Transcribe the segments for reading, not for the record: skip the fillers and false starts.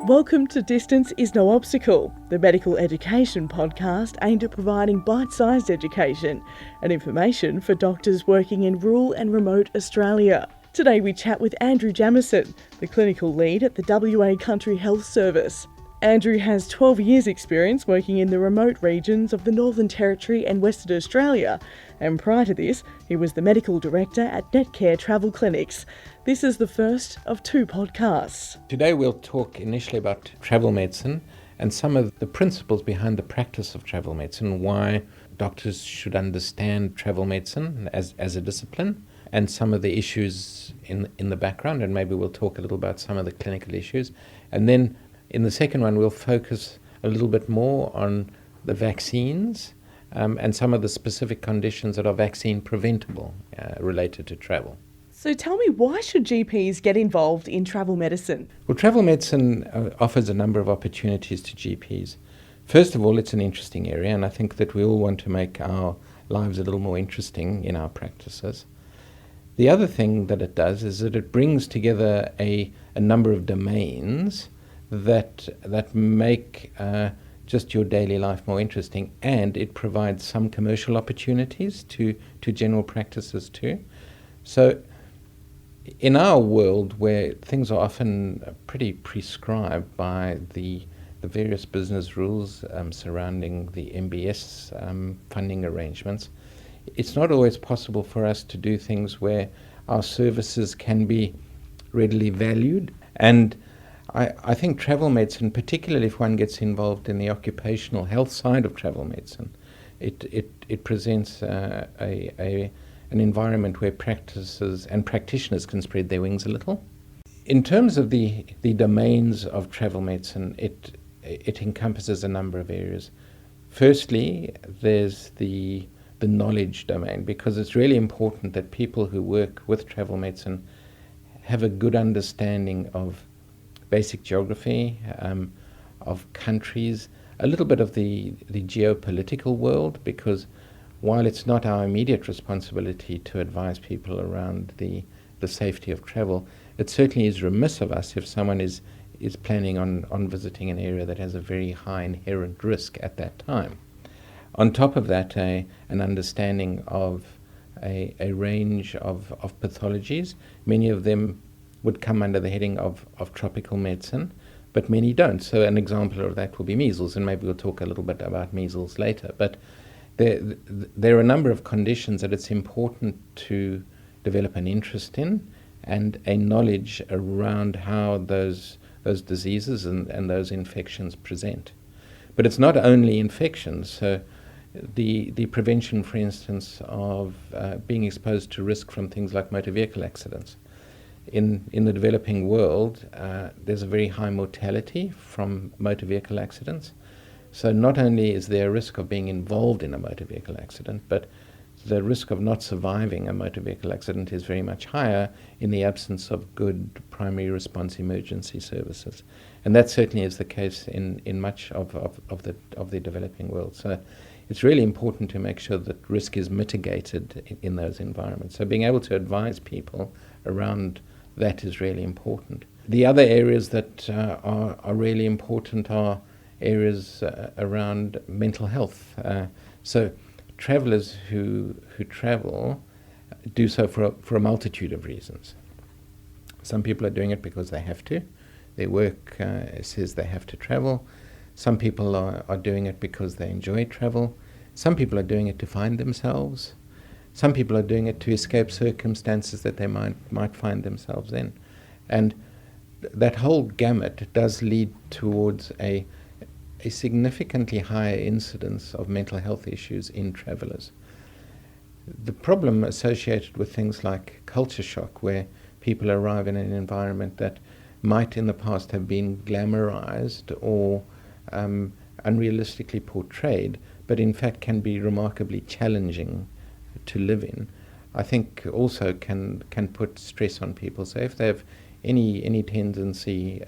Welcome to Distance is No Obstacle, the medical education podcast aimed at providing bite-sized education and information for doctors working in rural and remote Australia. Today we chat with Andrew Jamieson, the clinical lead at the WA Country Health Service. Andrew has 12 years' experience working in the remote regions of the Northern Territory and Western Australia, and prior to this, he was the medical director at Netcare Travel Clinics. This is the first of two podcasts. Today we'll talk initially about travel medicine and some of the principles behind the practice of travel medicine, why doctors should understand travel medicine as a discipline, and some of the issues in the background, and maybe we'll talk a little about some of the clinical issues. And then in the second one, we'll focus a little bit more on the vaccines and some of the specific conditions that are vaccine preventable related to travel. So tell me, why should GPs get involved in travel medicine? Well, travel medicine offers a number of opportunities to GPs. First of all, it's an interesting area, and I think that we all want to make our lives a little more interesting in our practices. The other thing that it does is that it brings together a number of domains that make just your daily life more interesting, and it provides some commercial opportunities to general practices too. So in our world, where things are often pretty prescribed by the various business rules surrounding the MBS funding arrangements, it's not always possible for us to do things where our services can be readily valued. And I think travel medicine, particularly if one gets involved in the occupational health side of travel medicine, it presents an environment where practices and practitioners can spread their wings a little. In terms of the domains of travel medicine, it encompasses a number of areas. Firstly, there's the knowledge domain, because it's really important that people who work with travel medicine have a good understanding of basic geography, of countries, a little bit of the geopolitical world, because while it's not our immediate responsibility to advise people around the safety of travel, it certainly is remiss of us if someone is planning on visiting an area that has a very high inherent risk at that time. On top of that, an understanding of a range of pathologies. Many of them would come under the heading of tropical medicine, but many don't. So an example of that will be measles, and maybe we'll talk a little bit about measles later. But there are a number of conditions that it's important to develop an interest in and a knowledge around how those diseases and those infections present. But it's not only infections. So the prevention, for instance, of being exposed to risk from things like motor vehicle accidents. In the developing world, there's a very high mortality from motor vehicle accidents. So not only is there a risk of being involved in a motor vehicle accident, but the risk of not surviving a motor vehicle accident is very much higher in the absence of good primary response emergency services. And that certainly is the case in much of the developing world. So it's really important to make sure that risk is mitigated in those environments. So being able to advise people around that is really important. The other areas that are really important are areas around mental health. So travelers who travel do so for a multitude of reasons. Some people are doing it because they have to. Their work says they have to travel. Some people are doing it because they enjoy travel. Some people are doing it to find themselves. Some people are doing it to escape circumstances that they might find themselves in. And that whole gamut does lead towards a significantly higher incidence of mental health issues in travellers. The problem associated with things like culture shock, where people arrive in an environment that might in the past have been glamorized or unrealistically portrayed, but in fact can be remarkably challenging to live in, I think also can put stress on people. So if they have any tendency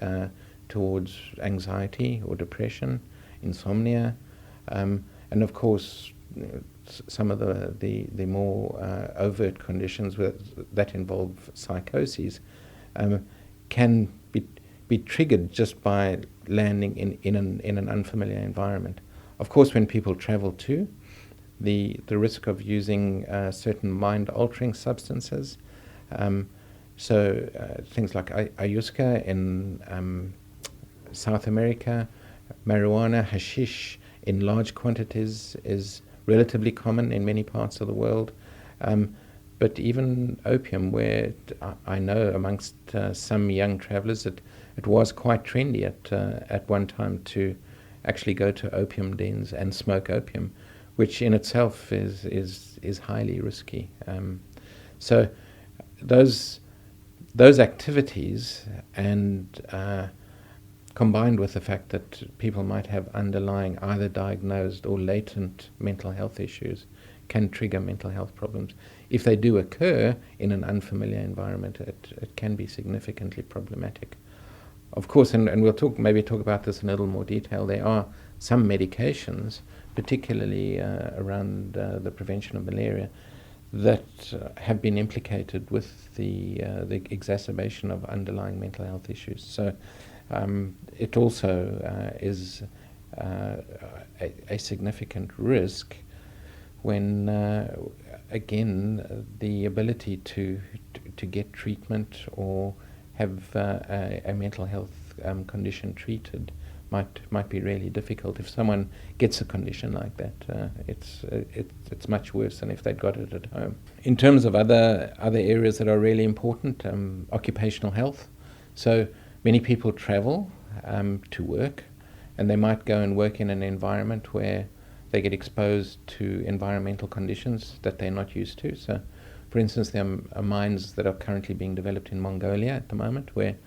towards anxiety or depression, insomnia, and of course some of the more overt conditions that involve psychoses, can be be triggered just by landing in an unfamiliar environment. Of course, when people travel too, the risk of using certain mind-altering substances, things like ayahuasca in South America, marijuana, hashish in large quantities is relatively common in many parts of the world. But even opium, where I know amongst some young travellers it was quite trendy at one time to actually go to opium dens and smoke opium, which in itself is highly risky. So those activities, and combined with the fact that people might have underlying either diagnosed or latent mental health issues, can trigger mental health problems. If they do occur in an unfamiliar environment, it can be significantly problematic. Of course, and we'll maybe talk about this in a little more detail, there are some medications, particularly around the prevention of malaria, that have been implicated with the exacerbation of underlying mental health issues. So it also is a significant risk when, again, the ability to get treatment or have a mental health condition treated might be really difficult. If someone gets a condition like that, it's much worse than if they'd got it at home. In terms of other areas that are really important, occupational health. So many people travel to work, and they might go and work in an environment where they get exposed to environmental conditions that they're not used to. So, for instance, there are mines that are currently being developed in Mongolia at the moment, where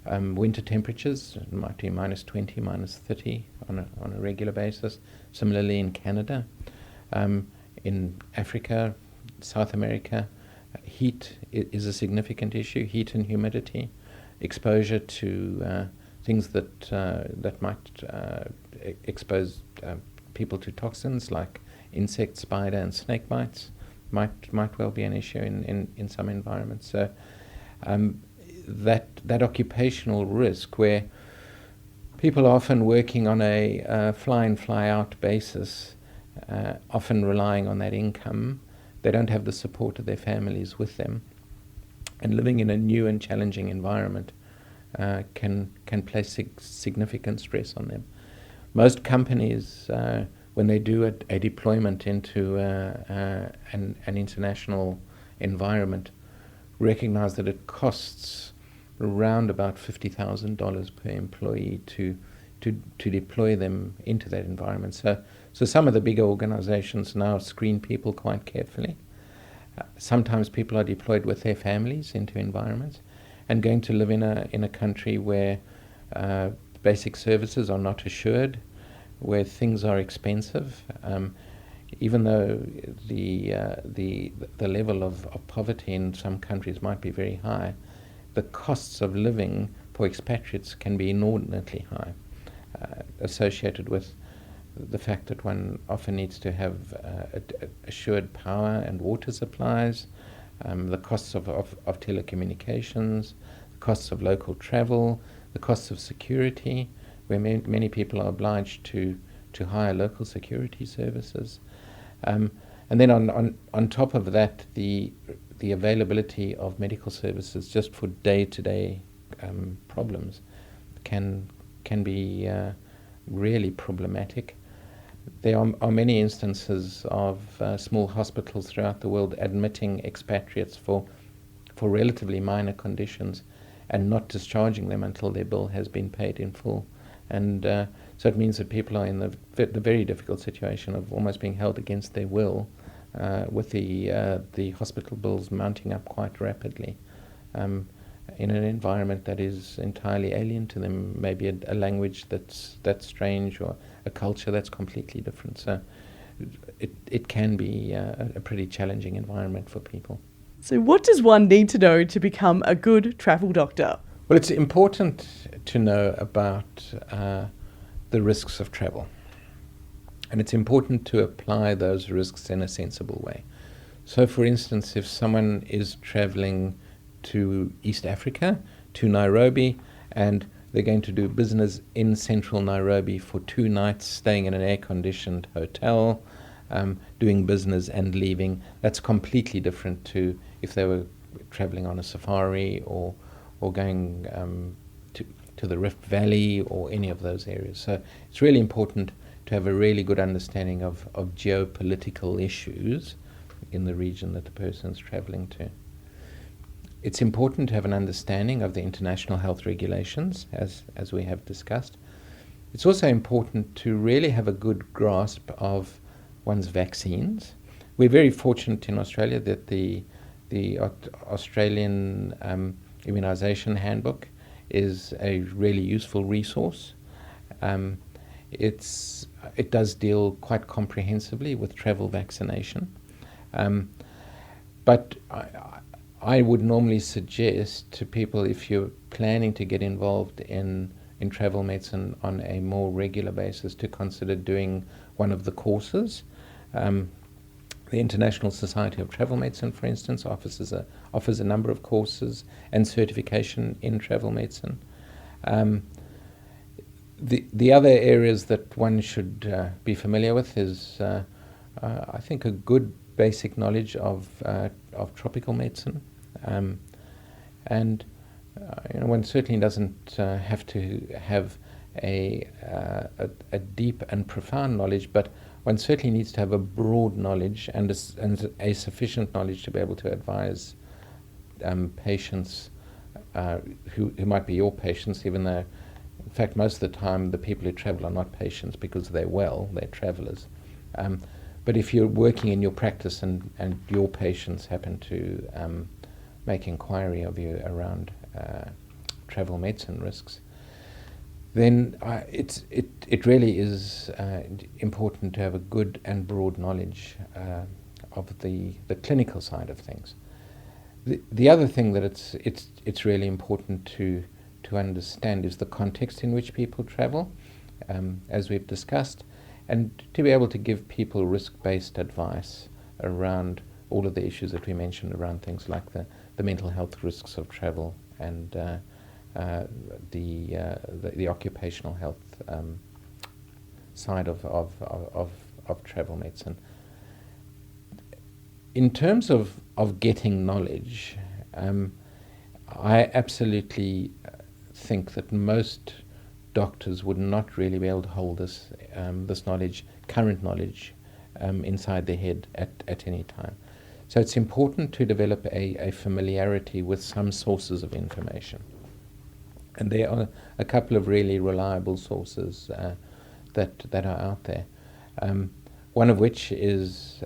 winter temperatures might be -20, -30 on a regular basis. Similarly in Canada, in Africa, South America, heat is a significant issue. Heat and humidity, exposure to things that might expose people to toxins like insect, spider, and snake bites might well be an issue in some environments. So that occupational risk, where people are often working on a fly-in, fly-out basis, often relying on that income, they don't have the support of their families with them, and living in a new and challenging environment can place significant stress on them. Most companies, when they do a deployment into an international environment, recognize that it costs around about $50,000 per employee to deploy them into that environment. So some of the bigger organizations now screen people quite carefully. Sometimes people are deployed with their families into environments, and going to live in a country where basic services are not assured, where things are expensive, even though the level of poverty in some countries might be very high, the costs of living for expatriates can be inordinately high, associated with the fact that one often needs to have assured power and water supplies, the costs of telecommunications, the costs of local travel, the costs of security, where many people are obliged to hire local security services. And then on top of that, the availability of medical services just for day-to-day problems can be really problematic. There are many instances of small hospitals throughout the world admitting expatriates for relatively minor conditions and not discharging them until their bill has been paid in full. And so it means that people are in the very difficult situation of almost being held against their will, with the hospital bills mounting up quite rapidly, in an environment that is entirely alien to them, maybe a language that's strange, or a culture that's completely different. So it can be a pretty challenging environment for people. So what does one need to know to become a good travel doctor? Well, it's important to know about the risks of travel. And it's important to apply those risks in a sensible way. So, for instance, if someone is traveling to East Africa, to Nairobi, and they're going to do business in central Nairobi for 2 nights, staying in an air-conditioned hotel, doing business and leaving. That's completely different to if they were traveling on a safari or going to the Rift Valley or any of those areas. So it's really important to have a really good understanding of geopolitical issues in the region that the person's traveling to. It's important to have an understanding of the international health regulations, as we have discussed. It's also important to really have a good grasp of one's vaccines. We're very fortunate in Australia that the Australian immunisation handbook is a really useful resource. It does deal quite comprehensively with travel vaccination. But I would normally suggest to people, if you're planning to get involved in travel medicine on a more regular basis, to consider doing one of the courses. The International Society of Travel Medicine, for instance, offers a number of courses and certification in travel medicine. The other areas that one should be familiar with is, I think, a good basic knowledge of tropical medicine, and one certainly doesn't have to have a deep and profound knowledge, but one certainly needs to have a broad knowledge and a sufficient knowledge to be able to advise patients who might be your patients, even though, in fact, most of the time the people who travel are not patients because they're travelers. But if you're working in your practice and your patients happen to make inquiry of you around travel medicine risks, then it really is important to have a good and broad knowledge of the clinical side of things. The other thing that it's really important to understand is the context in which people travel, as we've discussed, and to be able to give people risk-based advice around all of the issues that we mentioned around things like the mental health risks of travel and the occupational health side of travel medicine. In terms of getting knowledge, I absolutely think that most doctors would not really be able to hold this knowledge, current knowledge, inside their head at any time. So it's important to develop a familiarity with some sources of information. And there are a couple of really reliable sources that are out there. One of which is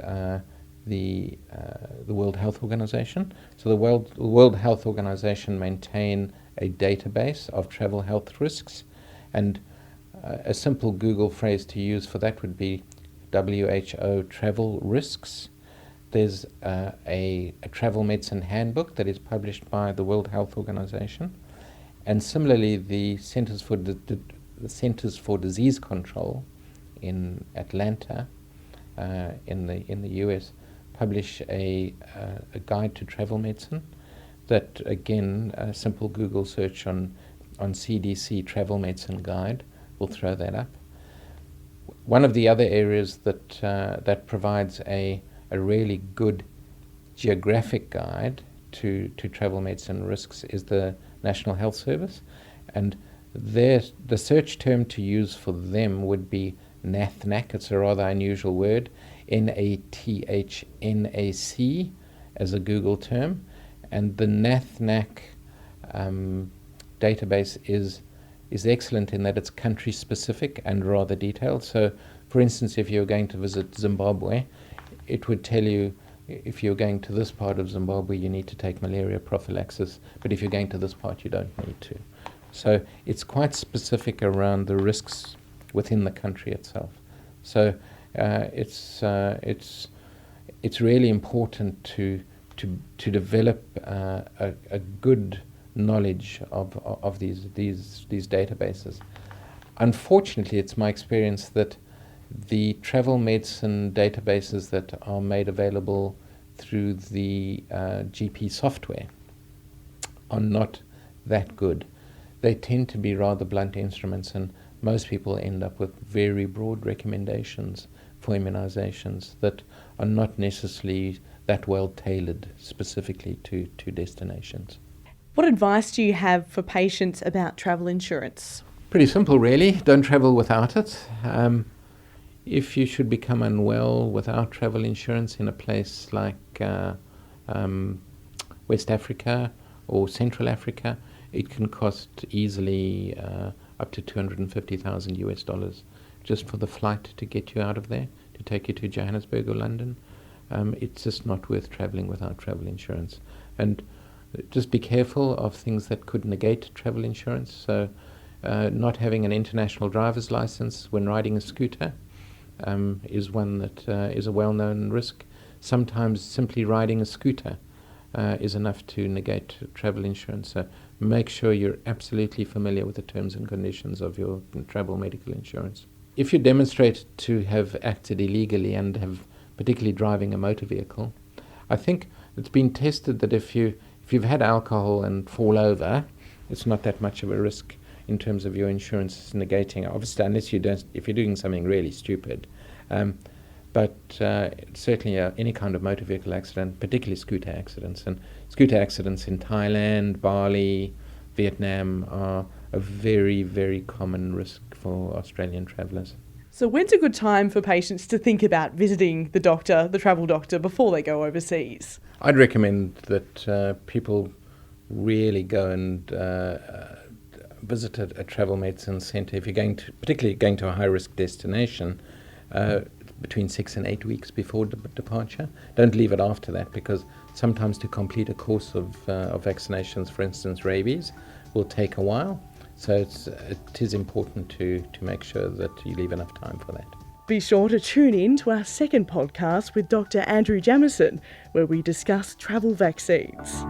the World Health Organization. So the World Health Organization maintain a database of travel health risks, and a simple Google phrase to use for that would be WHO travel risks. There's a travel medicine handbook that is published by the World Health Organization, and similarly the Centers for Disease Control in Atlanta, in the US, publish a guide to travel medicine. That, again, a simple Google search on CDC travel medicine guide will throw that up. One of the other areas that provides a really good geographic guide to travel medicine risks is the National Health Service, and the search term to use for them would be NATHNAC. It's a rather unusual word, NATHNAC as a Google term, and the NATHNAC database is excellent in that it's country specific and rather detailed. So, for instance, if you're going to visit Zimbabwe, it would tell you, if you're going to this part of Zimbabwe, you need to take malaria prophylaxis, but if you're going to this part, you don't need to. So it's quite specific around the risks within the country itself. So it's really important to develop a good knowledge of these databases. Unfortunately, it's my experience that the travel medicine databases that are made available through the GP software are not that good. they tend to be rather blunt instruments, and most people end up with very broad recommendations for immunizations that are not necessarily that well tailored specifically to destinations. What advice do you have for patients about travel insurance? Pretty simple, really. Don't travel without it. If you should become unwell without travel insurance in a place like West Africa or Central Africa, it can cost easily up to $250,000 just for the flight to get you out of there, to take you to Johannesburg or London. It's just not worth traveling without travel insurance. And just be careful of things that could negate travel insurance. So not having an international driver's license when riding a scooter is one that is a well-known risk. Sometimes simply riding a scooter is enough to negate travel insurance. So make sure you're absolutely familiar with the terms and conditions of your travel medical insurance. If you demonstrate to have acted illegally and have particularly driving a motor vehicle, I think it's been tested that if you've had alcohol and fall over, it's not that much of a risk in terms of your insurance negating, obviously, unless if you're doing something really stupid. But certainly any kind of motor vehicle accident, particularly scooter accidents. And scooter accidents in Thailand, Bali, Vietnam are a very, very common risk for Australian travellers. So when's a good time for patients to think about visiting the doctor, the travel doctor, before they go overseas? I'd recommend that people really go and visit a travel medicine centre if you're particularly going to a high-risk destination, between 6 and 8 weeks before departure. Don't leave it after that, because sometimes to complete a course of vaccinations, for instance rabies, will take a while. So it is important to make sure that you leave enough time for that. Be sure to tune in to our second podcast with Dr. Andrew Jamieson, where we discuss travel vaccines.